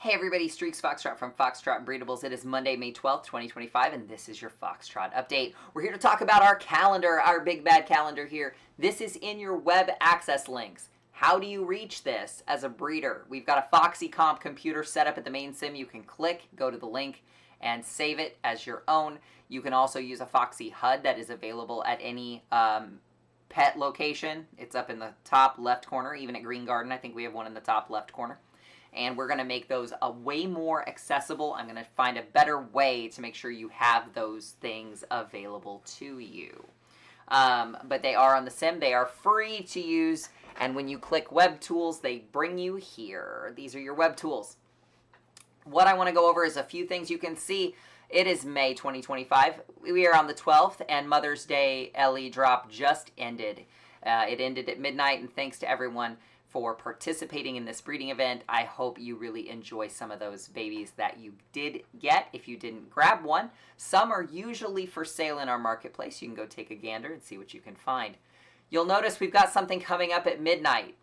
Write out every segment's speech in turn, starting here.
Hey everybody, Streaks Foxtrot from Foxtrot Breedables. It is Monday, May 12th, 2025, and this is your Foxtrot update. We're here to talk about our calendar, our big bad calendar here. This is in your web access links. How do you reach this as a breeder? We've got a Foxy Comp computer set up at the main sim. You can click, go to the link, and save it as your own. You can also use a Foxy HUD that is available at any pet location. It's up in the top left corner, even at Green Garden. I think we have one in the top left corner. And we're going to make those way more accessible. I'm going to find a better way to make sure you have those things available to you. But they are on the sim. They are free to use. And when you click web tools, they bring you here. These are your web tools. What I want to go over is a few things you can see. It is May 2025. We are on the 12th, and Mother's Day LE drop just ended. It ended at midnight, and thanks to everyone for participating in this breeding event. I hope you really enjoy some of those babies that you did get if you didn't grab one. Some are usually for sale in our marketplace. You can go take a gander and see what you can find. You'll notice we've got something coming up at midnight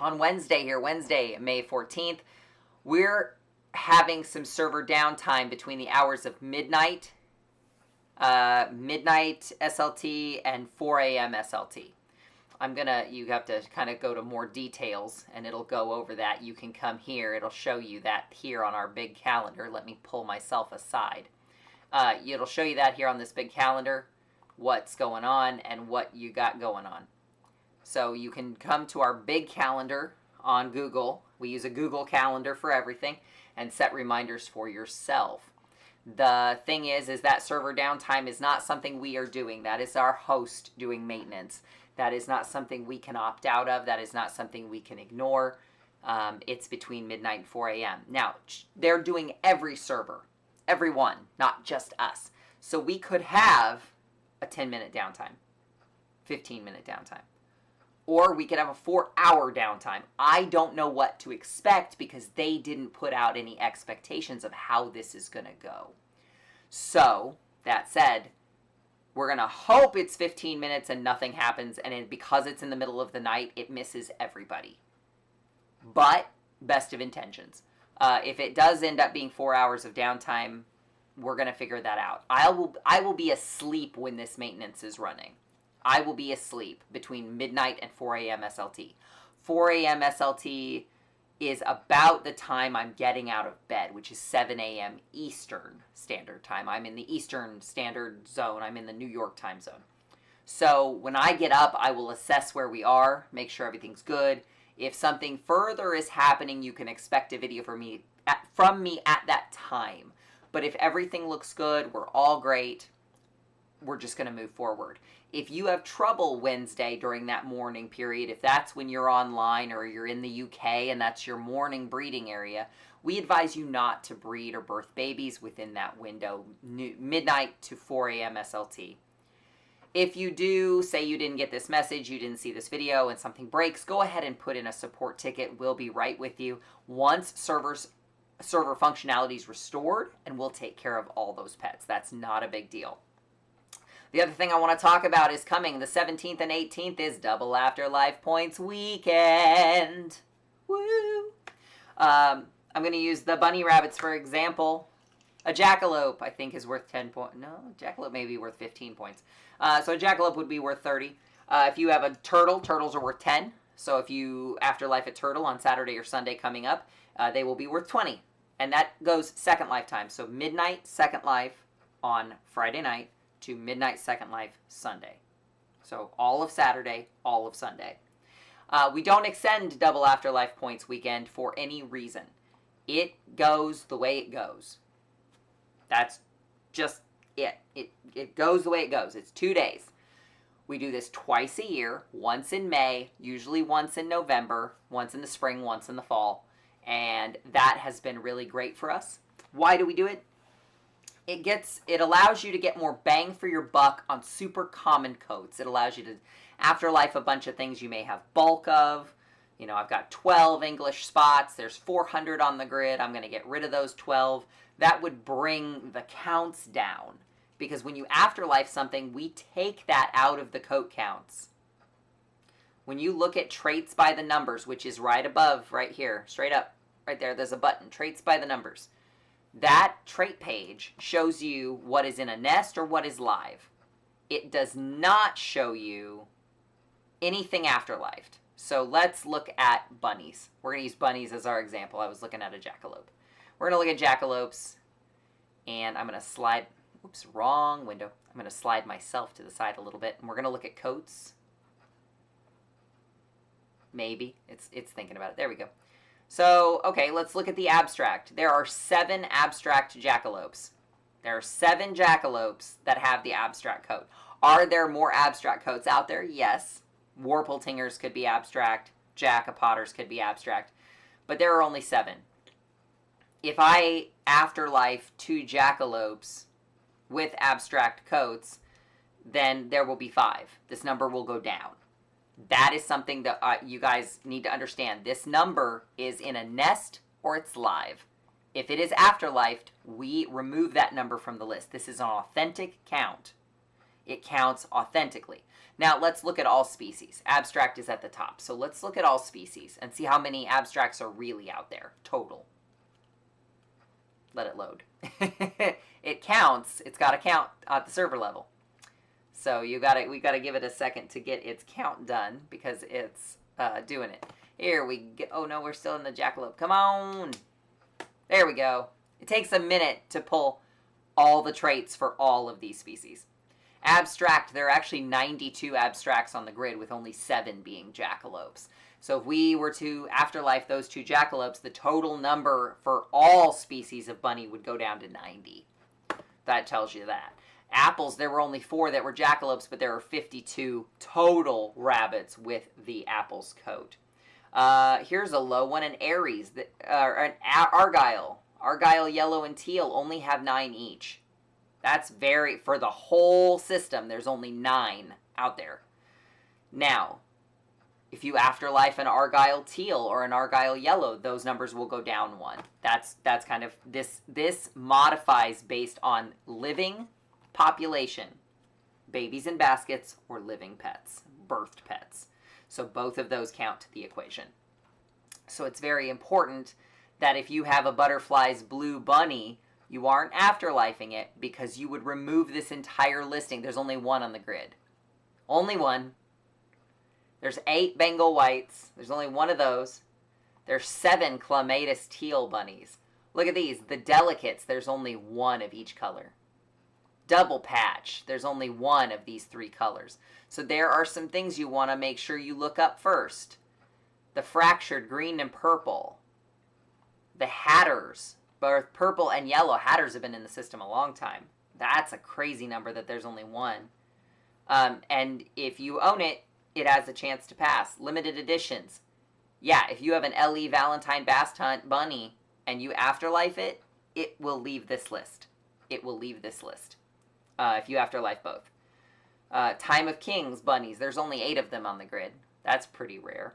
on Wednesday here, Wednesday, May 14th. We're having some server downtime between the hours of midnight SLT and 4 a.m. SLT. You have to kind of go to more details, and it'll go over that. You can come here. It'll show you that here on our big calendar. Let me pull myself aside. It'll show you that here on this big calendar, what's going on and what you got going on. So you can come to our big calendar on Google. We use a Google Calendar for everything, and set reminders for yourself. The thing is that server downtime is not something we are doing. That is our host doing maintenance. That is not something we can opt out of. That is not something we can ignore. It's between midnight and 4 a.m. Now, they're doing every server, everyone, not just us. So we could have a 10-minute downtime, 15-minute downtime, or we could have a 4-hour downtime. I don't know what to expect because they didn't put out any expectations of how this is going to go. So, that said, we're going to hope it's 15 minutes and nothing happens, and because it's in the middle of the night, it misses everybody. But, best of intentions. If it does end up being 4 hours of downtime, we're going to figure that out. I will be asleep when this maintenance is running. I will be asleep between midnight and 4 a.m. SLT. 4 a.m. SLT is about the time I'm getting out of bed, which is 7 a.m. Eastern Standard Time. I'm in the Eastern Standard Zone. I'm in the New York time zone. So when I get up, I will assess where we are, make sure everything's good. If something further is happening, you can expect a video from me at that time. But if everything looks good, we're all great, we're just going to move forward. If you have trouble Wednesday during that morning period, if that's when you're online or you're in the UK and that's your morning breeding area, we advise you not to breed or birth babies within that window, midnight to 4 a.m. SLT. If you do, say you didn't get this message, you didn't see this video, and something breaks, go ahead and put in a support ticket. We'll be right with you once server functionality is restored, and we'll take care of all those pets. That's not a big deal. The other thing I want to talk about is coming. The 17th and 18th is Double Afterlife Points Weekend. Woo! I'm going to use the bunny rabbits for example. A jackalope, I think, is worth 10 points. No, jackalope may be worth 15 points. So a jackalope would be worth 30. If you have a turtle, turtles are worth 10. So if you afterlife a turtle on Saturday or Sunday coming up, they will be worth 20. And that goes second lifetime. So midnight, second life on Friday night, to midnight second life Sunday. So all of Saturday, all of Sunday. We don't extend Double Afterlife Points Weekend for any reason. It goes the way it goes. That's just it. It goes the way it goes. It's 2 days. We do this twice a year, once in May, usually once in November, once in the spring, once in the fall. And that has been really great for us. Why do we do it? It allows you to get more bang for your buck on super common coats. It allows you to afterlife a bunch of things you may have bulk of. You know, I've got 12 English spots. There's 400 on the grid. I'm going to get rid of those 12. That would bring the counts down. Because when you afterlife something, we take that out of the coat counts. When you look at traits by the numbers, which is right above, right here, straight up, Right there, there's a button, traits by the numbers. That trait page shows you what is in a nest or what is live. It does not show you anything afterlife. So let's look at bunnies. We're going to use bunnies as our example. I was looking at a jackalope. We're going to look at jackalopes, and I'm going to slide, oops, wrong window. I'm going to slide myself to the side a little bit, and we're going to look at coats. Maybe. It's thinking about it. There we go. So, okay, let's look at the abstract. There are 7 abstract jackalopes. There are 7 jackalopes that have the abstract coat. Are there more abstract coats out there? Yes. Warpletingers could be abstract. Jackapotters could be abstract. But there are only 7. If I afterlife 2 jackalopes with abstract coats, then there will be 5. This number will go down. That is something that you guys need to understand. This number is in a nest or it's live. If it is afterlifed, we remove that number from the list. This is an authentic count. It counts authentically. Now, let's look at all species. Abstract is at the top. So let's look at all species and see how many abstracts are really out there, total. Let it load. It counts. It's got to count at the server level. So we got to give it a second to get its count done because it's doing it. Here we go. Oh no, we're still in the jackalope. Come on. There we go. It takes a minute to pull all the traits for all of these species. Abstract, there are actually 92 abstracts on the grid with only 7 being jackalopes. So if we were to afterlife those 2 jackalopes, the total number for all species of bunny would go down to 90. That tells you that. Apples, there were only 4 that were jackalopes, but there were 52 total rabbits with the apples coat. Here's a low one, an Aries, an Argyle. Argyle, yellow, and teal only have 9 each. That's for the whole system, there's only 9 out there. Now, if you afterlife an Argyle teal or an Argyle yellow, those numbers will go down 1. That's kind of, this modifies based on living population, babies in baskets, or living pets, birthed pets. So both of those count to the equation. So it's very important that if you have a butterfly's blue bunny, you aren't afterlifing it because you would remove this entire listing. There's only 1 on the grid. Only 1. There's 8 Bengal whites. There's only 1 of those. There's 7 clematis teal bunnies. Look at these. The delicates, there's only 1 of each color. Double patch, there's only 1 of these 3 colors. So there are some things you want to make sure you look up first. The fractured green and purple. The hatters, both purple and yellow. Hatters have been in the system a long time. That's a crazy number that there's only 1. And if you own it, it has a chance to pass. Limited editions. Yeah, if you have an L.E. Valentine Bass Hunt bunny and you afterlife it, it will leave this list. It will leave this list. If you afterlife both. Time of Kings bunnies. There's only 8 of them on the grid. That's pretty rare.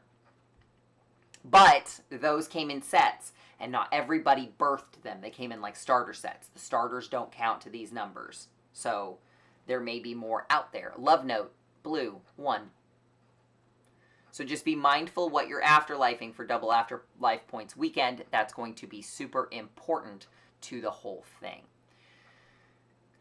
But those came in sets, and not everybody birthed them. They came in like starter sets. The starters don't count to these numbers. So there may be more out there. Love Note, blue, 1. So just be mindful what you're afterlifing for double afterlife points weekend. That's going to be super important to the whole thing.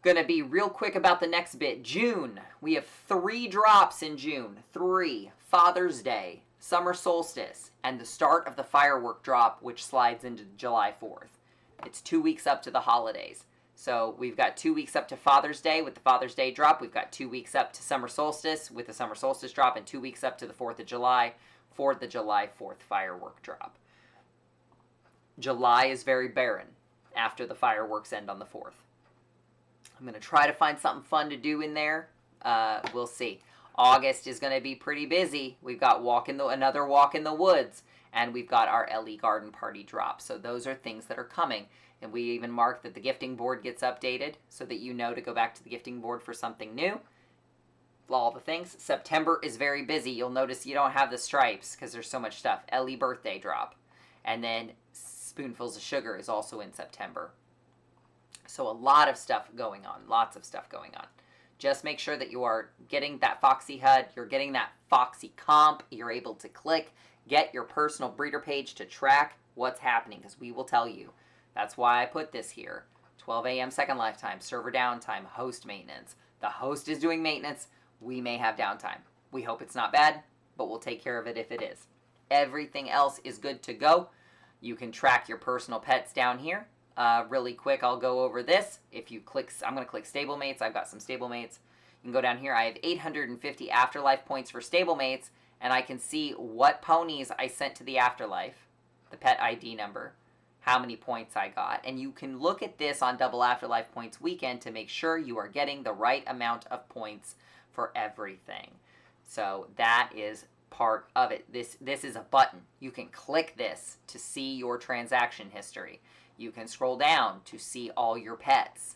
Going to be real quick about the next bit. June. We have 3 drops in June. 3. Father's Day, Summer Solstice, and the start of the firework drop, which slides into July 4th. It's 2 weeks up to the holidays. So we've got 2 weeks up to Father's Day with the Father's Day drop. We've got 2 weeks up to Summer Solstice with the Summer Solstice drop, and 2 weeks up to the 4th of July for the July 4th firework drop. July is very barren after the fireworks end on the 4th. I'm going to try to find something fun to do in there. We'll see. August is going to be pretty busy. We've got another walk in the woods, and we've got our Ellie Garden Party drop. So those are things that are coming. And we even mark that the gifting board gets updated so that you know to go back to the gifting board for something new. All the things. September is very busy. You'll notice you don't have the stripes because there's so much stuff. Ellie birthday drop. And then Spoonfuls of Sugar is also in September. So a lot of stuff going on. Lots of stuff going on. Just make sure that you are getting that Foxy HUD. You're getting that Foxy comp. You're able to click Get your personal breeder page to track what's happening, because we will tell you. That's why I put this here. 12 a.m. second lifetime, server downtime, host maintenance. The host is doing maintenance. We may have downtime. We hope it's not bad, but we'll take care of it if it is. Everything else is good to go. You can track your personal pets down here. Really quick, I'll go over this. If you click, I'm going to click stablemates. I've got some stablemates. You can go down here. I have 850 afterlife points for stablemates, and I can see what ponies I sent to the afterlife, the pet ID number, how many points I got. And you can look at this on Double Afterlife Points Weekend to make sure you are getting the right amount of points for everything. So that is part of it. This is a button. You can click this to see your transaction history. You can scroll down to see all your pets.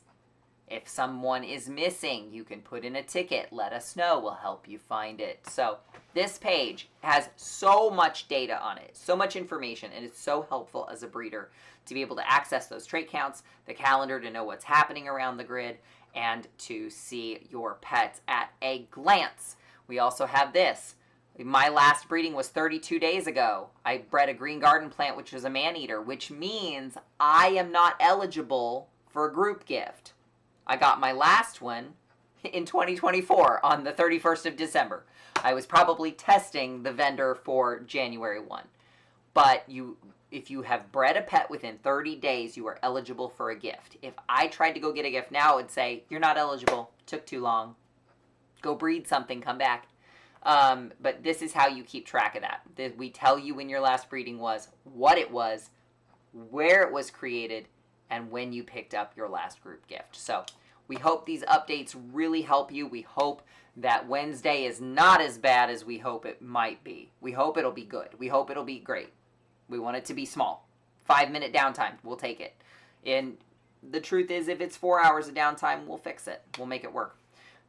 If someone is missing, you can put in a ticket. Let us know. We'll help you find it. So this page has so much data on it, so much information, and it's so helpful as a breeder to be able to access those trait counts, the calendar to know what's happening around the grid, and to see your pets at a glance. We also have this. My last breeding was 32 days ago. I bred a green garden plant, which was a man-eater, which means I am not eligible for a group gift. I got my last one in 2024 on the 31st of December. I was probably testing the vendor for January 1. But if you have bred a pet within 30 days, you are eligible for a gift. If I tried to go get a gift now, it would say, you're not eligible, took too long. Go breed something, come back. But this is how you keep track of that. We tell you when your last breeding was, what it was, where it was created, and when you picked up your last group gift. So we hope these updates really help you. We hope that Wednesday is not as bad as we hope it might be. We hope it'll be good. We hope it'll be great. We want it to be small. 5-minute downtime, we'll take it. And the truth is, if it's 4 hours of downtime, we'll fix it. We'll make it work.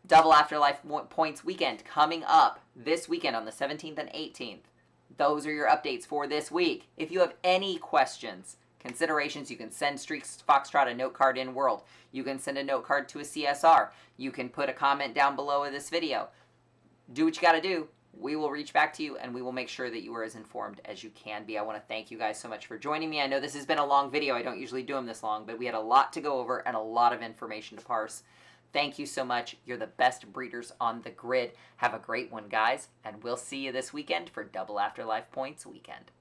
Double Afterlife Points Weekend coming up this weekend on the 17th and 18th. Those are your updates for this week. If you have any questions, considerations, you can send Streaks Foxtrot a note card in World. You can send a note card to a CSR. You can put a comment down below of this video. Do what you got to do. We will reach back to you, and we will make sure that you are as informed as you can be. I want to thank you guys so much for joining me. I know this has been a long video. I don't usually do them this long, but we had a lot to go over and a lot of information to parse. Thank you so much. You're the best breeders on the grid. Have a great one, guys, and we'll see you this weekend for Double Afterlife Points Weekend.